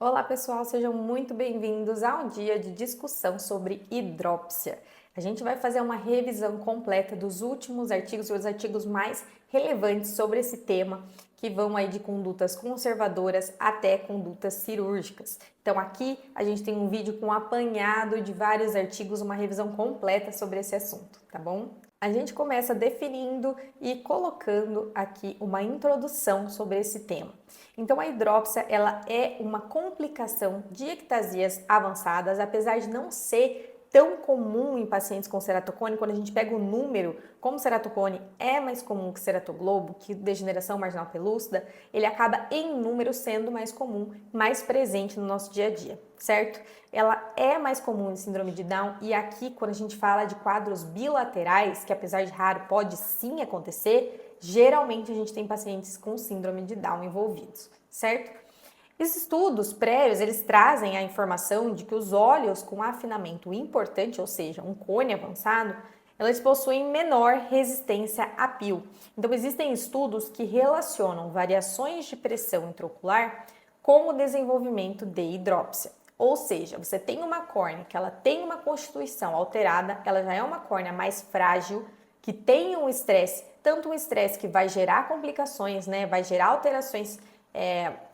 Olá pessoal, sejam muito bem-vindos a um dia de discussão sobre hidrópsia. A gente vai fazer uma revisão completa dos últimos artigos e os artigos mais relevantes sobre esse tema, que vão aí de condutas conservadoras até condutas cirúrgicas. Então aqui a gente tem um vídeo com um apanhado de vários artigos, uma revisão completa sobre esse assunto, tá bom? A gente começa definindo e colocando aqui uma introdução sobre esse tema. Então, a hidrópsia ela é uma complicação de ectasias avançadas, apesar de não ser tão comum em pacientes com ceratocone. Quando a gente pega o número, como ceratocone é mais comum que ceratoglobo, que degeneração marginal pelúcida, ele acaba em número sendo mais comum, mais presente no nosso dia a dia, certo? Ela é mais comum em síndrome de Down e aqui quando a gente fala de quadros bilaterais, que apesar de raro pode sim acontecer, geralmente a gente tem pacientes com síndrome de Down envolvidos, certo? Esses estudos prévios, eles trazem a informação de que os óleos com afinamento importante, ou seja, um cone avançado, elas possuem menor resistência a pio. Então, existem estudos que relacionam variações de pressão intraocular com o desenvolvimento de hidrópsia. Ou seja, você tem uma córnea que ela tem uma constituição alterada, ela já é uma córnea mais frágil, que tem um estresse, tanto um estresse que vai gerar complicações, né, vai gerar alterações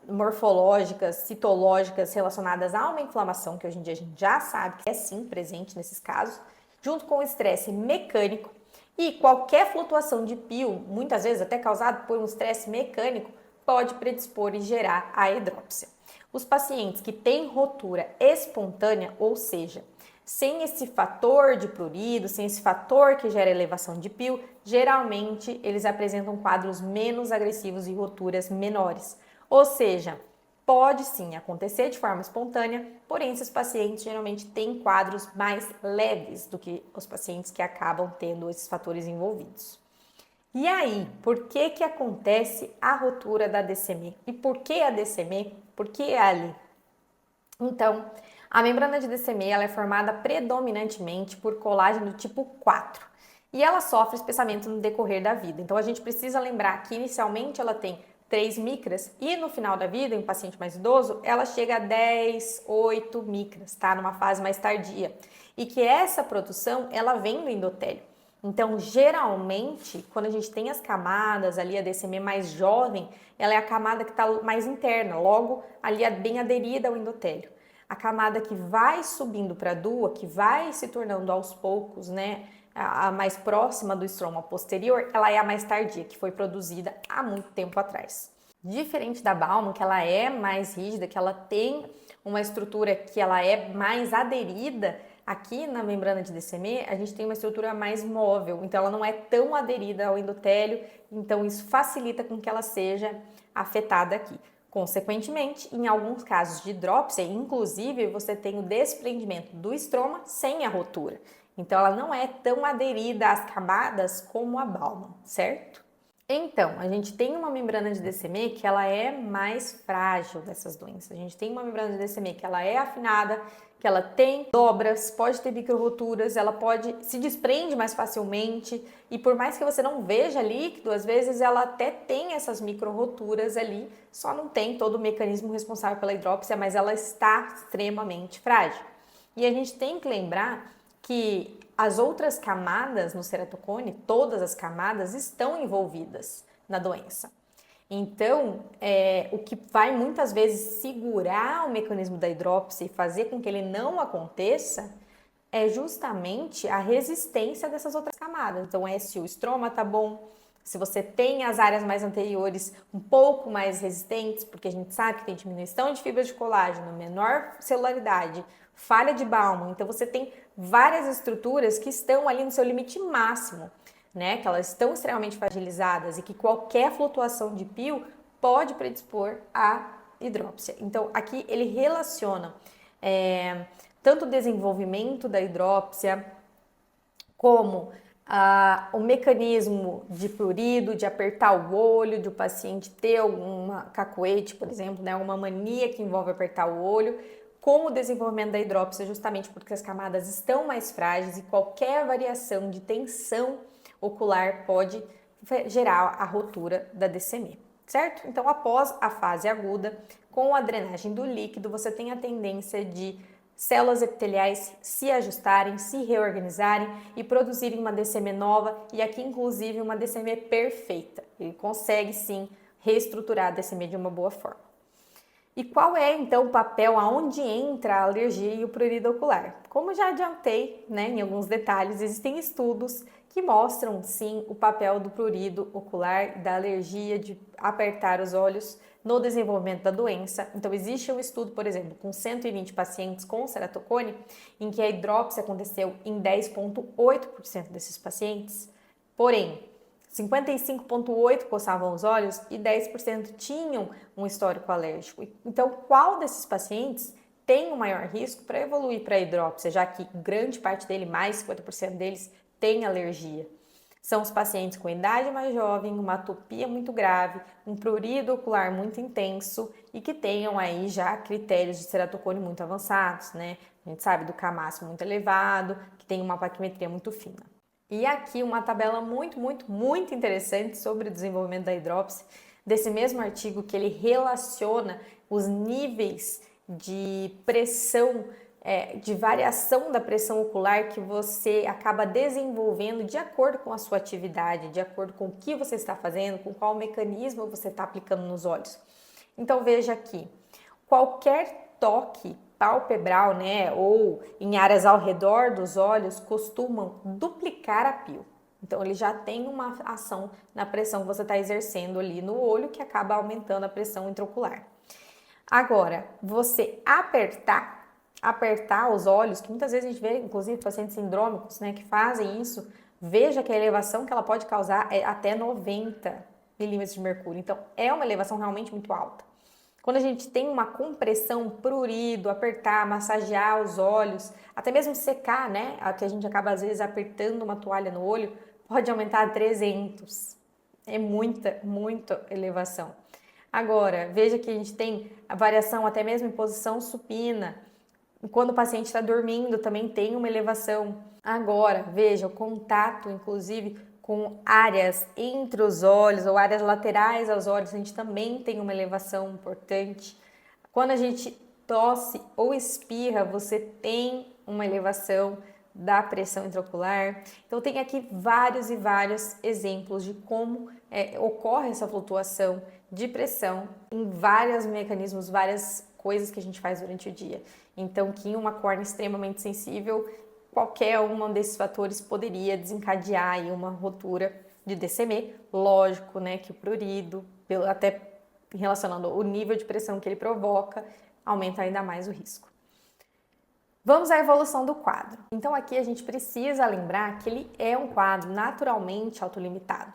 morfológicas, citológicas relacionadas a uma inflamação, que hoje em dia a gente já sabe que é sim presente nesses casos, junto com o estresse mecânico e qualquer flutuação de pio, muitas vezes até causado por um estresse mecânico, pode predispor e gerar a hidrópsia. Os pacientes que têm rotura espontânea, ou seja, sem esse fator de prurido, sem esse fator que gera elevação de pio, geralmente eles apresentam quadros menos agressivos e roturas menores. Ou seja, pode sim acontecer de forma espontânea, porém esses pacientes geralmente têm quadros mais leves do que os pacientes que acabam tendo esses fatores envolvidos. E aí, por que que acontece a rotura da DCM? E por que a DCM? Por que ali? Então, a membrana de DCM ela é formada predominantemente por colágeno do tipo 4 e ela sofre espessamento no decorrer da vida. Então, a gente precisa lembrar que inicialmente ela tem 3 micras e no final da vida, em um paciente mais idoso, ela chega a 10, 8 micras, tá? Numa fase mais tardia. E que essa produção, ela vem do endotélio. Então, geralmente, quando a gente tem as camadas ali, a DCM mais jovem, ela é a camada que está mais interna, logo ali é bem aderida ao endotélio. A camada que vai subindo para a dua, que vai se tornando aos poucos, né, a mais próxima do estroma posterior, ela é a mais tardia, que foi produzida há muito tempo atrás. Diferente da Baumann, que ela é mais rígida, que ela tem uma estrutura que ela é mais aderida, aqui na membrana de DCM a gente tem uma estrutura mais móvel, então ela não é tão aderida ao endotélio, então isso facilita com que ela seja afetada aqui. Consequentemente, em alguns casos de hidrópsia, inclusive, você tem o desprendimento do estroma sem a rotura. Então, ela não é tão aderida às camadas como a Baumann, certo? Então, a gente tem uma membrana de DCM que ela é mais frágil dessas doenças. A gente tem uma membrana de DCM que ela é afinada, que ela tem dobras, pode ter microroturas, ela pode se desprende mais facilmente e por mais que você não veja líquido, às vezes ela até tem essas microroturas ali, só não tem todo o mecanismo responsável pela hidrópsia, mas ela está extremamente frágil. E a gente tem que lembrar que as outras camadas no ceratocone, todas as camadas estão envolvidas na doença. Então, o que vai muitas vezes segurar o mecanismo da hidrópsia e fazer com que ele não aconteça é justamente a resistência dessas outras camadas. Então, se o estroma tá bom, se você tem as áreas mais anteriores um pouco mais resistentes, porque a gente sabe que tem diminuição de fibras de colágeno, menor celularidade, falha de Baumann, então você tem várias estruturas que estão ali no seu limite máximo, né? Que elas estão extremamente fragilizadas e que qualquer flutuação de pio pode predispor à hidrópsia. Então, aqui ele relaciona tanto o desenvolvimento da hidrópsia como o mecanismo de prurido, de apertar o olho, de o paciente ter alguma cacoete, por exemplo, né, alguma mania que envolve apertar o olho, com o desenvolvimento da hidrópsia, justamente porque as camadas estão mais frágeis e qualquer variação de tensão ocular pode gerar a rotura da DCM, certo? Então, após a fase aguda, com a drenagem do líquido, você tem a tendência de células epiteliais se ajustarem, se reorganizarem e produzirem uma DCM nova e aqui inclusive uma DCM perfeita. Ele consegue sim reestruturar a DCM de uma boa forma. E qual é então o papel, aonde entra a alergia e o prurido ocular? Como já adiantei, né, em alguns detalhes, existem estudos que mostram sim o papel do prurido ocular, da alergia, de apertar os olhos no desenvolvimento da doença. Então existe um estudo, por exemplo, com 120 pacientes com ceratocone, em que a hidrópsia aconteceu em 10,8% desses pacientes, porém 55,8% coçavam os olhos e 10% tinham um histórico alérgico. Então, qual desses pacientes tem um maior risco para evoluir para a hidrópsia, já que grande parte dele, mais 50% deles, tem alergia? São os pacientes com idade mais jovem, uma atopia muito grave, um prurido ocular muito intenso e que tenham aí já critérios de ceratocone muito avançados, né? A gente sabe do K muito elevado, que tem uma paquimetria muito fina. E aqui uma tabela muito interessante sobre o desenvolvimento da hidrópsia, desse mesmo artigo que ele relaciona os níveis de pressão, de variação da pressão ocular que você acaba desenvolvendo de acordo com a sua atividade, de acordo com o que você está fazendo, com qual mecanismo você está aplicando nos olhos. Então veja aqui, qualquer toque palpebral, né, ou em áreas ao redor dos olhos, costumam duplicar a pio. Então, ele já tem uma ação na pressão que você está exercendo ali no olho, que acaba aumentando a pressão intraocular. Agora, você apertar os olhos, que muitas vezes a gente vê, inclusive, pacientes sindrômicos, né, que fazem isso, veja que a elevação que ela pode causar é até 90 milímetros de mercúrio. Então, é uma elevação realmente muito alta. Quando a gente tem uma compressão, prurido, apertar, massagear os olhos, até mesmo secar, né? Que a gente acaba às vezes apertando uma toalha no olho, pode aumentar a 300. É muita elevação. Agora, veja que a gente tem a variação até mesmo em posição supina. Quando o paciente está dormindo, também tem uma elevação. Agora, veja, o contato, inclusive, com áreas entre os olhos ou áreas laterais aos olhos, a gente também tem uma elevação importante. Quando a gente tosse ou espirra, você tem uma elevação da pressão intraocular. Então, tem aqui vários exemplos de como ocorre essa flutuação de pressão em vários mecanismos, várias coisas que a gente faz durante o dia. Então, que em uma córnea extremamente sensível, qualquer um desses fatores poderia desencadear aí uma rotura de DCM. Lógico, né, que o prurido, até relacionando o nível de pressão que ele provoca, aumenta ainda mais o risco. Vamos à evolução do quadro. Então aqui a gente precisa lembrar que ele é um quadro naturalmente autolimitado,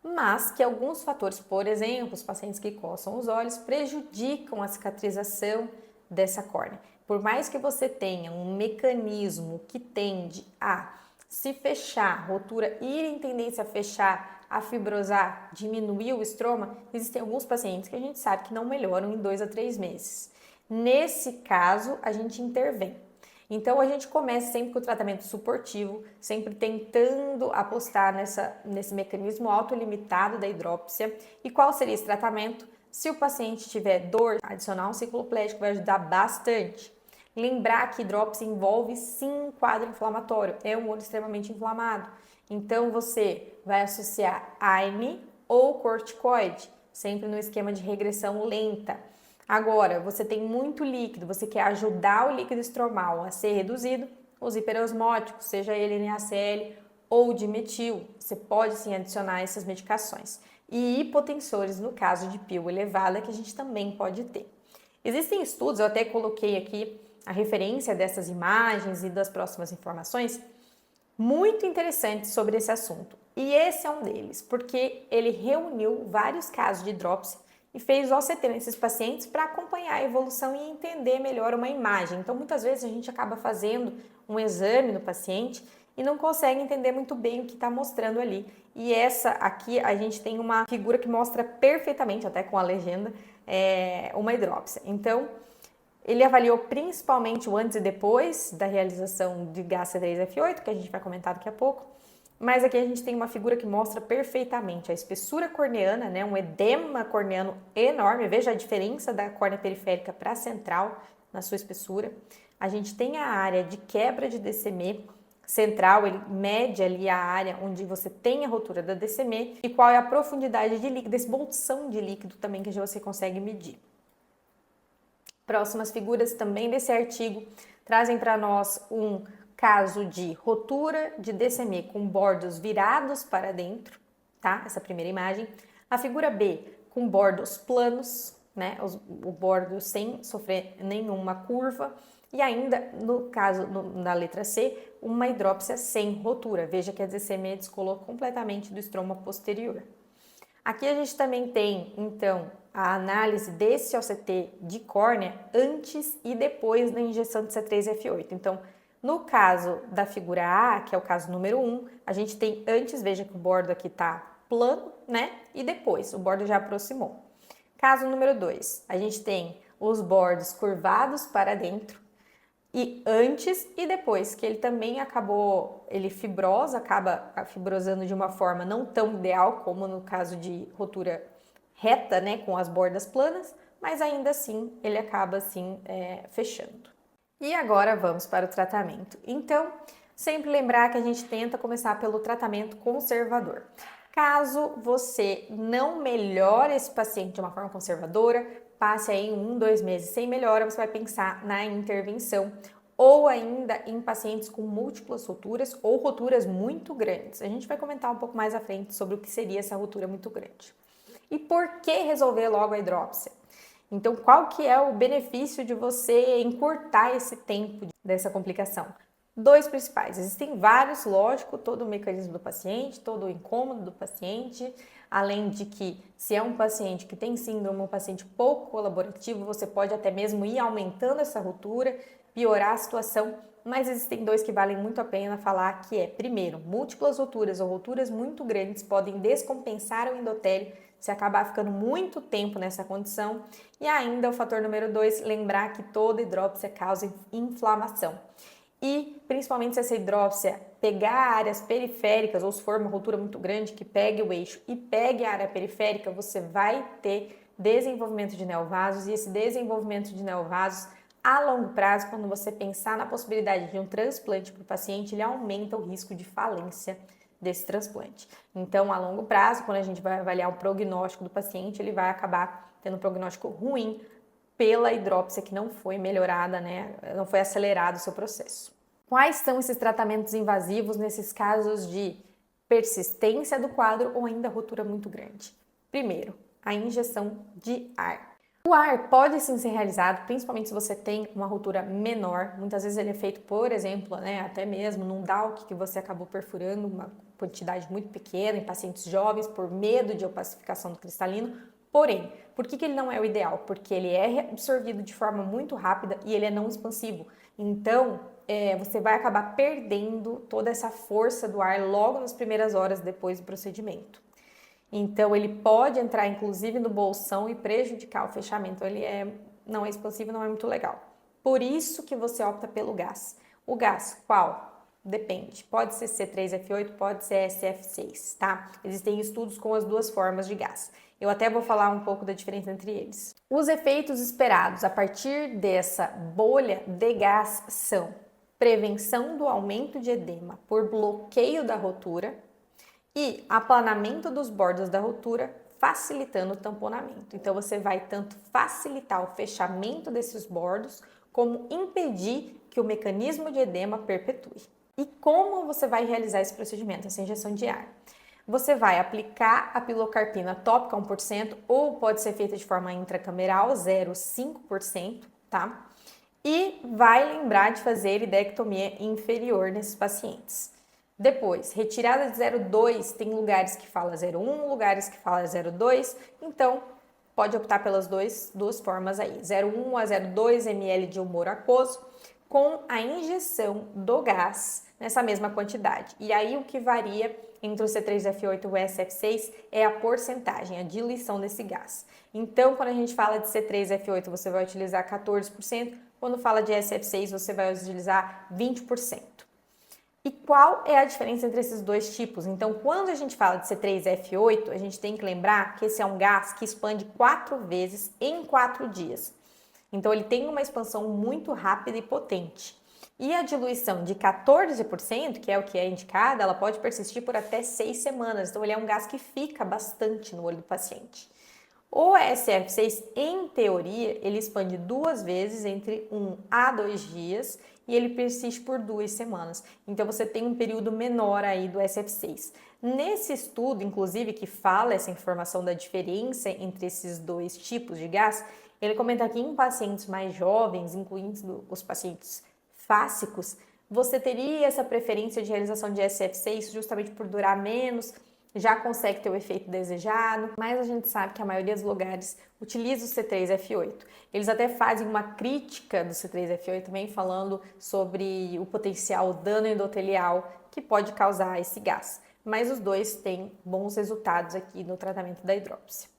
mas que alguns fatores, por exemplo, os pacientes que coçam os olhos, prejudicam a cicatrização dessa córnea. Por mais que você tenha um mecanismo que tende a se fechar, rotura ir em tendência a fechar, a fibrosar, diminuir o estroma, existem alguns pacientes que a gente sabe que não melhoram em 2 a 3 meses. Nesse caso, a gente intervém. Então, a gente começa sempre com o tratamento suportivo, sempre tentando apostar nesse mecanismo autolimitado da hidrópsia. E qual seria esse tratamento? Se o paciente tiver dor, adicionar um cicloplégico vai ajudar bastante. Lembrar que hidrópsia envolve sim um quadro inflamatório, é um olho extremamente inflamado. Então você vai associar AINE ou corticoide, sempre no esquema de regressão lenta. Agora, você tem muito líquido, você quer ajudar o líquido estromal a ser reduzido, os hiperosmóticos, seja ele NaCl ou dimetil, você pode sim adicionar essas medicações. E hipotensores no caso de pio elevada, que a gente também pode ter. Existem estudos, eu até coloquei aqui a referência dessas imagens e das próximas informações, muito interessantes sobre esse assunto. E esse é um deles, porque ele reuniu vários casos de hidrópsia e fez OCT nesses pacientes para acompanhar a evolução e entender melhor uma imagem. Então, muitas vezes a gente acaba fazendo um exame no paciente e não consegue entender muito bem o que está mostrando ali. E essa aqui, a gente tem uma figura que mostra perfeitamente, até com a legenda, uma hidrópsia. Então, ele avaliou principalmente o antes e depois da realização de GAC3F8, que a gente vai comentar daqui a pouco, Mas aqui a gente tem uma figura que mostra perfeitamente a espessura corneana, né? Um edema corneano enorme. Veja a diferença da córnea periférica para a central na sua espessura. A gente tem a área de quebra de DCM central, ele mede ali a área onde você tem a rotura da DCM e qual é a profundidade de líquido, essa bolsão de líquido também que você consegue medir. Próximas figuras também desse artigo trazem para nós um caso de rotura de DCM com bordos virados para dentro, tá? Essa primeira imagem. A figura B com bordos planos, né? O bordo sem sofrer nenhuma curva. E ainda, no caso da letra C, uma hidrópsia sem rotura. Veja que a DCM descolou completamente do estroma posterior. Aqui a gente também tem, então, a análise desse OCT de córnea antes e depois da injeção de C3F8. Então, no caso da figura A, que é o caso número 1, a gente tem antes, veja que o bordo aqui está plano, né? E depois, o bordo já aproximou. Caso número 2, a gente tem os bordos curvados para dentro, e antes e depois, que ele também ele fibrosa, acaba fibrosando de uma forma não tão ideal como no caso de rotura reta, né, com as bordas planas, mas ainda assim ele acaba assim fechando. E agora vamos para o tratamento. Então, sempre lembrar que a gente tenta começar pelo tratamento conservador. Caso você não melhore esse paciente de uma forma conservadora, passe aí 1, 2 meses sem melhora, você vai pensar na intervenção ou ainda em pacientes com múltiplas roturas ou roturas muito grandes. A gente vai comentar um pouco mais à frente sobre o que seria essa rotura muito grande. E por que resolver logo a hidrópsia? Então, qual que é o benefício de você encurtar esse tempo dessa complicação? 2 principais. Existem vários, lógico, todo o mecanismo do paciente, todo o incômodo do paciente, além de que, se é um paciente que tem síndrome, um paciente pouco colaborativo, você pode até mesmo ir aumentando essa rotura, piorar a situação, mas existem 2 que valem muito a pena falar, que é, primeiro, múltiplas roturas ou roturas muito grandes podem descompensar o endotélio se acabar ficando muito tempo nessa condição, e ainda o fator número 2, lembrar que toda hidrópsia causa inflamação. E principalmente se essa hidrópsia pegar áreas periféricas ou se for uma rotura muito grande que pegue o eixo e pegue a área periférica, você vai ter desenvolvimento de neovasos, e esse desenvolvimento de neovasos a longo prazo, quando você pensar na possibilidade de um transplante para o paciente, ele aumenta o risco de falência desse transplante. Então, a longo prazo, quando a gente vai avaliar o prognóstico do paciente, ele vai acabar tendo um prognóstico ruim pela hidrópsia que não foi melhorada, né? Não foi acelerado o seu processo. Quais são esses tratamentos invasivos nesses casos de persistência do quadro ou ainda rotura muito grande? Primeiro, a injeção de ar. O ar pode sim ser realizado, principalmente se você tem uma rotura menor. Muitas vezes ele é feito, por exemplo, né, até mesmo num DALC que você acabou perfurando uma quantidade muito pequena em pacientes jovens por medo de opacificação do cristalino. Porém, por que ele não é o ideal? Porque ele é absorvido de forma muito rápida e ele é não expansivo. Então, você vai acabar perdendo toda essa força do ar logo nas primeiras horas depois do procedimento. Então, ele pode entrar, inclusive, no bolsão e prejudicar o fechamento. Ele não é expansivo, não é muito legal. Por isso que você opta pelo gás. O gás, qual? Depende. Pode ser C3F8, pode ser SF6, tá? Existem estudos com as 2 formas de gás. Eu até vou falar um pouco da diferença entre eles. Os efeitos esperados a partir dessa bolha de gás são prevenção do aumento de edema por bloqueio da rotura e aplanamento dos bordos da rotura, facilitando o tamponamento. Então, você vai tanto facilitar o fechamento desses bordos, como impedir que o mecanismo de edema perpetue. E como você vai realizar esse procedimento, essa injeção de ar? Você vai aplicar a pilocarpina tópica 1%, ou pode ser feita de forma intracameral, 0,5%, tá? E vai lembrar de fazer idectomia inferior nesses pacientes. Depois, retirada de 0,2, tem lugares que fala 0,1, lugares que fala 0,2, então pode optar pelas duas formas aí, 0,1 a 0,2 ml de humor aquoso, com a injeção do gás nessa mesma quantidade. E aí o que varia entre o C3F8 e o SF6 é a porcentagem, a diluição desse gás. Então, quando a gente fala de C3F8, você vai utilizar 14%, quando fala de SF6, você vai utilizar 20%. E qual é a diferença entre esses dois tipos? Então, quando a gente fala de C3F8, a gente tem que lembrar que esse é um gás que expande 4 vezes em 4 dias. Então, ele tem uma expansão muito rápida e potente. E a diluição de 14%, que é o que é indicada, ela pode persistir por até 6 semanas. Então, ele é um gás que fica bastante no olho do paciente. O SF6, em teoria, ele expande 2 vezes entre 1 a 2 dias e ele persiste por 2 semanas. Então, você tem um período menor aí do SF6. Nesse estudo, inclusive, que fala essa informação da diferença entre esses dois tipos de gás, ele comenta que em pacientes mais jovens, incluindo os pacientes fásicos, você teria essa preferência de realização de SF6 justamente por durar menos, já consegue ter o efeito desejado, mas a gente sabe que a maioria dos lugares utiliza o C3F8. Eles até fazem uma crítica do C3F8 também, falando sobre o potencial dano endotelial que pode causar esse gás. Mas os dois têm bons resultados aqui no tratamento da hidrópsia.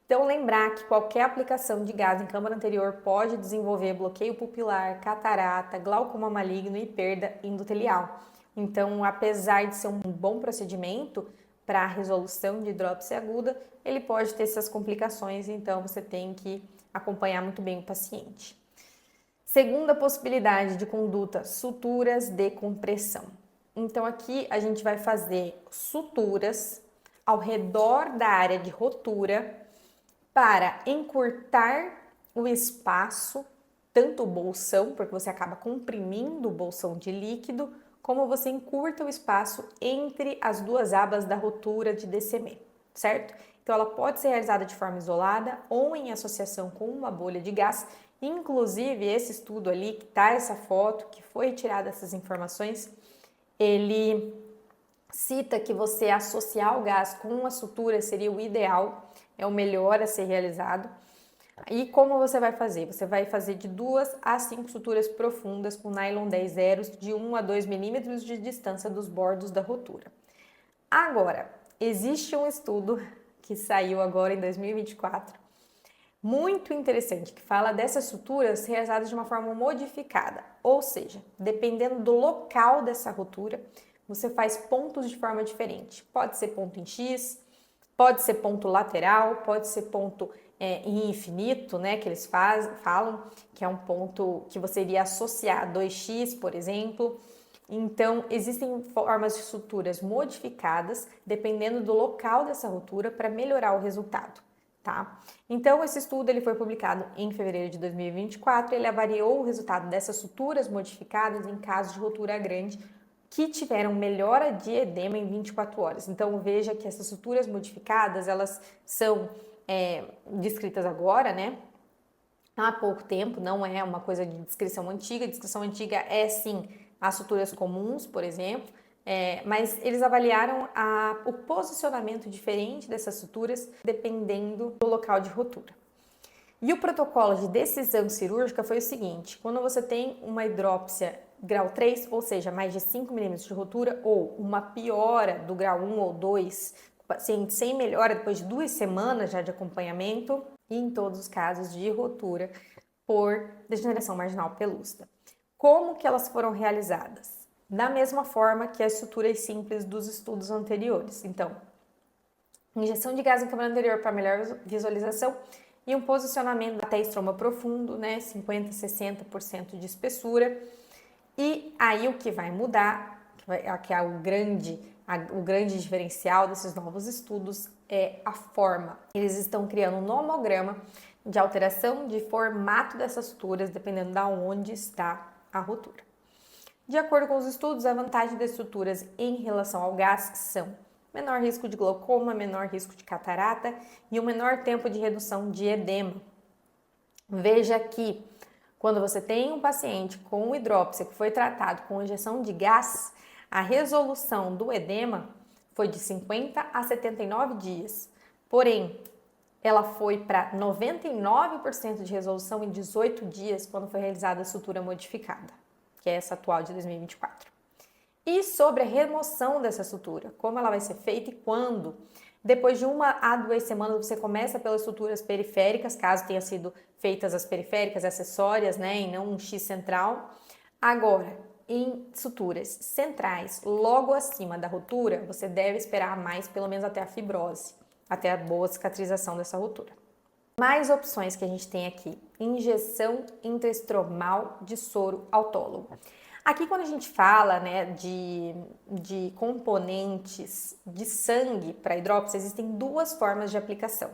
Então, lembrar que qualquer aplicação de gás em câmara anterior pode desenvolver bloqueio pupilar, catarata, glaucoma maligno e perda endotelial. Então, apesar de ser um bom procedimento para a resolução de hidrópsia aguda, ele pode ter essas complicações, então você tem que acompanhar muito bem o paciente. Segunda possibilidade de conduta, suturas de compressão. Então, aqui a gente vai fazer suturas ao redor da área de rotura para encurtar o espaço, tanto o bolsão, porque você acaba comprimindo o bolsão de líquido, como você encurta o espaço entre as duas abas da rotura de DCM, certo? Então, ela pode ser realizada de forma isolada ou em associação com uma bolha de gás. Inclusive, esse estudo ali, que tá essa foto, que foi retirada essas informações, ele cita que você associar o gás com uma sutura seria o ideal, é o melhor a ser realizado. E como você vai fazer? Você vai fazer de 2 a 5 suturas profundas com nylon 10 zeros de 1 a 2 milímetros de distância dos bordos da rotura. Agora, existe um estudo que saiu agora em 2024, muito interessante, que fala dessas suturas realizadas de uma forma modificada, ou seja, dependendo do local dessa rotura, você faz pontos de forma diferente. Pode ser ponto em X, pode ser ponto lateral, pode ser ponto em infinito, né, que eles falam, que é um ponto que você iria associar a 2x, por exemplo. Então, existem formas de suturas modificadas, dependendo do local dessa rotura, para melhorar o resultado, tá? Então, esse estudo ele foi publicado em fevereiro de 2024, ele avaliou o resultado dessas suturas modificadas em casos de rotura grande, que tiveram melhora de edema em 24 horas. Então, veja que essas suturas modificadas, elas são descritas agora, né? Há pouco tempo, não é uma coisa de descrição antiga. A descrição antiga é, sim, as suturas comuns, por exemplo, mas eles avaliaram o posicionamento diferente dessas suturas dependendo do local de rotura. E o protocolo de decisão cirúrgica foi o seguinte: quando você tem uma hidrópsia grau 3, ou seja, mais de 5 milímetros de rotura, ou uma piora do grau 1 ou 2, o paciente sem melhora depois de 2 semanas já de acompanhamento, e em todos os casos de rotura por degeneração marginal pelúcida. Como que elas foram realizadas? Da mesma forma que as suturas simples dos estudos anteriores. Então, injeção de gás em câmara anterior para melhor visualização e um posicionamento até estroma profundo, né, 50, 60% de espessura. E aí o que vai mudar, que é o grande diferencial desses novos estudos, é a forma. Eles estão criando um nomograma de alteração de formato dessas suturas, dependendo de onde está a rotura. De acordo com os estudos, a vantagem das suturas em relação ao gás são menor risco de glaucoma, menor risco de catarata e um menor tempo de redução de edema. Veja que quando você tem um paciente com hidrópsia que foi tratado com injeção de gás, a resolução do edema foi de 50 a 79 dias. Porém, ela foi para 99% de resolução em 18 dias quando foi realizada a sutura modificada, que é essa atual de 2024. E sobre a remoção dessa sutura, como ela vai ser feita e quando? Depois de 1 a 2 semanas, você começa pelas suturas periféricas, caso tenha sido feitas as periféricas acessórias, né, e não um X central. Agora, em suturas centrais, logo acima da rotura, você deve esperar mais, pelo menos até a fibrose, até a boa cicatrização dessa rotura. Mais opções que a gente tem aqui: injeção intraestromal de soro autólogo. Aqui, quando a gente fala, né, de componentes de sangue para hidrópsia, existem duas formas de aplicação.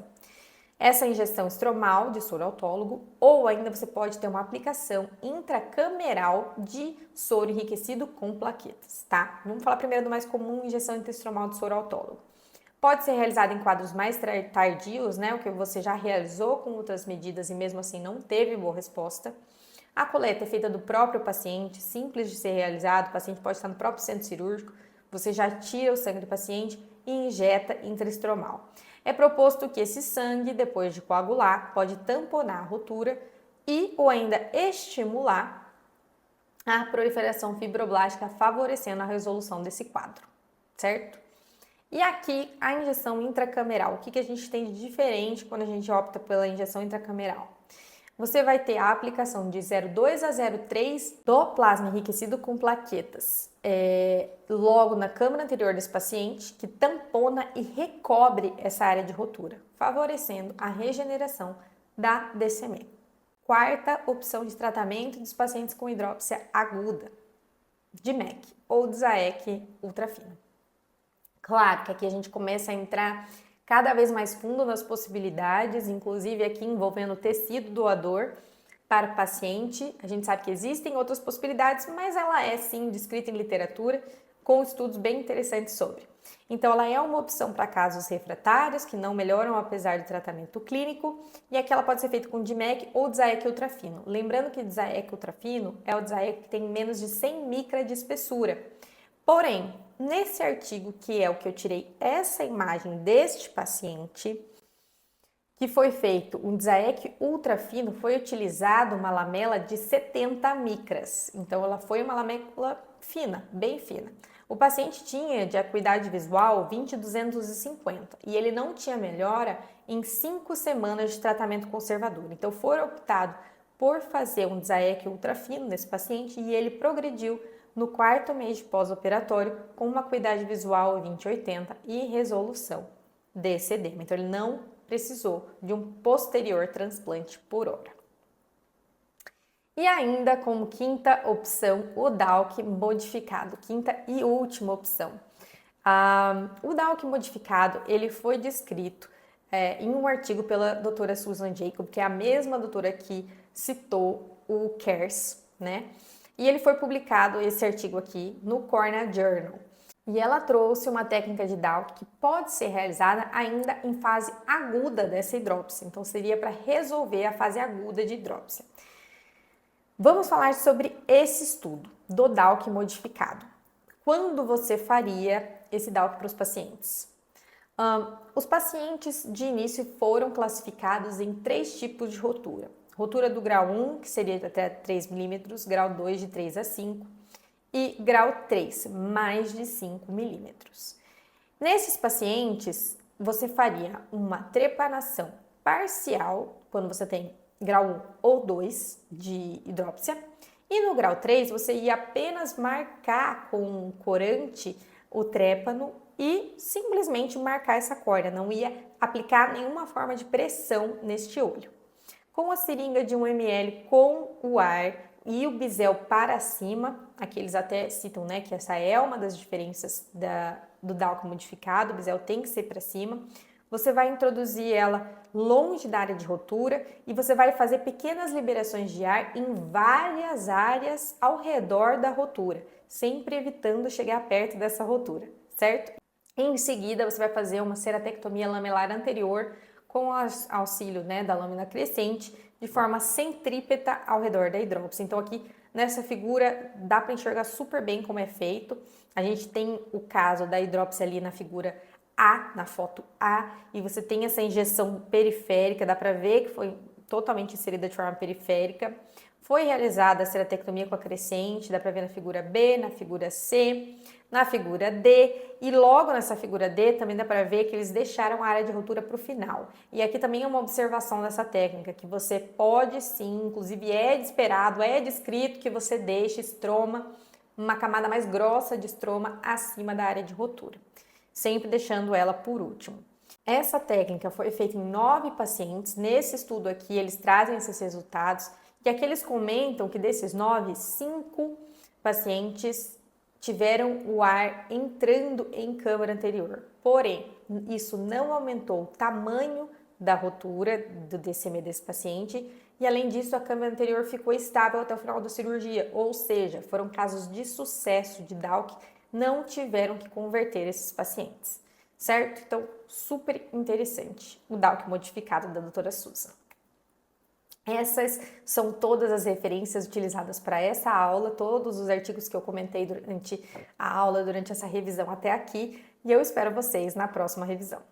Essa injeção estromal de soro autólogo, ou ainda você pode ter uma aplicação intracameral de soro enriquecido com plaquetas, tá? Vamos falar primeiro do mais comum, injeção intraestromal de soro autólogo. Pode ser realizada em quadros mais tardios, né, o que você já realizou com outras medidas e mesmo assim não teve boa resposta. A coleta é feita do próprio paciente, simples de ser realizado, o paciente pode estar no próprio centro cirúrgico, você já tira o sangue do paciente e injeta intraestromal. É proposto que esse sangue, depois de coagular, pode tamponar a rotura e ou ainda estimular a proliferação fibroblástica, favorecendo a resolução desse quadro, certo? E aqui a injeção intracameral. O que a gente tem de diferente quando a gente opta pela injeção intracameral? Você vai ter a aplicação de 0,2 a 0,3 do plasma enriquecido com plaquetas logo na câmara anterior desse paciente, que tampona e recobre essa área de rotura, favorecendo a regeneração da DCM. Quarta opção de tratamento dos pacientes com hidrópsia aguda, de MEC ou de ZAEC ultrafino. Claro que aqui a gente começa a entrar cada vez mais fundo nas possibilidades, inclusive aqui envolvendo o tecido doador para o paciente. A gente sabe que existem outras possibilidades, mas ela é sim descrita em literatura com estudos bem interessantes sobre. Então ela é uma opção para casos refratários que não melhoram apesar do tratamento clínico, e aqui ela pode ser feita com DMEC ou DZAEC ultrafino. Lembrando que DZAEC ultrafino é o DZAEC que tem menos de 100 micra de espessura. Porém, nesse artigo, que é o que eu tirei essa imagem deste paciente, que foi feito um DZAEC ultrafino, foi utilizado uma lamela de 70 micras. Então, ela foi uma lamela fina, bem fina. O paciente tinha de acuidade visual 20/250 e ele não tinha melhora em 5 semanas de tratamento conservador. Então, foi optado por fazer um DZAEC ultrafino nesse paciente e ele progrediu no 4º mês de pós-operatório com uma acuidade visual 20/80 e resolução desse edema. Então, ele não precisou de um posterior transplante por hora. E ainda como quinta opção, o DALK modificado, quinta e última opção. O DALK modificado, ele foi descrito em um artigo pela doutora Susan Jacob, que é a mesma doutora que citou o CARES, né? E ele foi publicado, esse artigo aqui, no Cornell Journal. E ela trouxe uma técnica de DALK que pode ser realizada ainda em fase aguda dessa hidrópsia. Então, seria para resolver a fase aguda de hidrópsia. Vamos falar sobre esse estudo do DALK modificado. Quando você faria esse DALK para os pacientes? Os pacientes de início foram classificados em 3 tipos de rotura. Rotura do grau 1, que seria até 3 milímetros, grau 2 de 3 a 5 e grau 3, mais de 5 milímetros. Nesses pacientes, você faria uma trepanação parcial, quando você tem grau 1 ou 2 de hidrópsia, e no grau 3 você ia apenas marcar com corante o trépano e simplesmente marcar essa córnea, não ia aplicar nenhuma forma de pressão neste olho. Com a seringa de 1 ml com o ar e o bisel para cima, aqui eles até citam, né, que essa é uma das diferenças do DALK modificado, o bisel tem que ser para cima. Você vai introduzir ela longe da área de rotura e você vai fazer pequenas liberações de ar em várias áreas ao redor da rotura, sempre evitando chegar perto dessa rotura, certo? Em seguida, você vai fazer uma ceratectomia lamelar anterior com o auxílio, né, da lâmina crescente, de forma centrípeta ao redor da hidrópsia. Então aqui nessa figura dá para enxergar super bem como é feito. A gente tem o caso da hidrópsia ali na figura A, na foto A, e você tem essa injeção periférica, dá para ver que foi totalmente inserida de forma periférica. Foi realizada a ceratectomia com a crescente, dá para ver na figura B, na figura C, na figura D, e logo nessa figura D também dá para ver que eles deixaram a área de rotura para o final. E aqui também é uma observação dessa técnica, que você pode sim, inclusive é esperado, é descrito que você deixe estroma uma camada mais grossa de estroma acima da área de rotura, sempre deixando ela por último. Essa técnica foi feita em 9 pacientes. Nesse estudo aqui, eles trazem esses resultados e aqui eles comentam que desses 9, 5 pacientes tiveram o ar entrando em câmara anterior. Porém, isso não aumentou o tamanho da rotura do DCM desse paciente e, além disso, a câmara anterior ficou estável até o final da cirurgia, ou seja, foram casos de sucesso de DALK, não tiveram que converter esses pacientes, certo? Então, super interessante o DALK modificado da doutora Susan. Essas são todas as referências utilizadas para essa aula, todos os artigos que eu comentei durante a aula, durante essa revisão até aqui, e eu espero vocês na próxima revisão.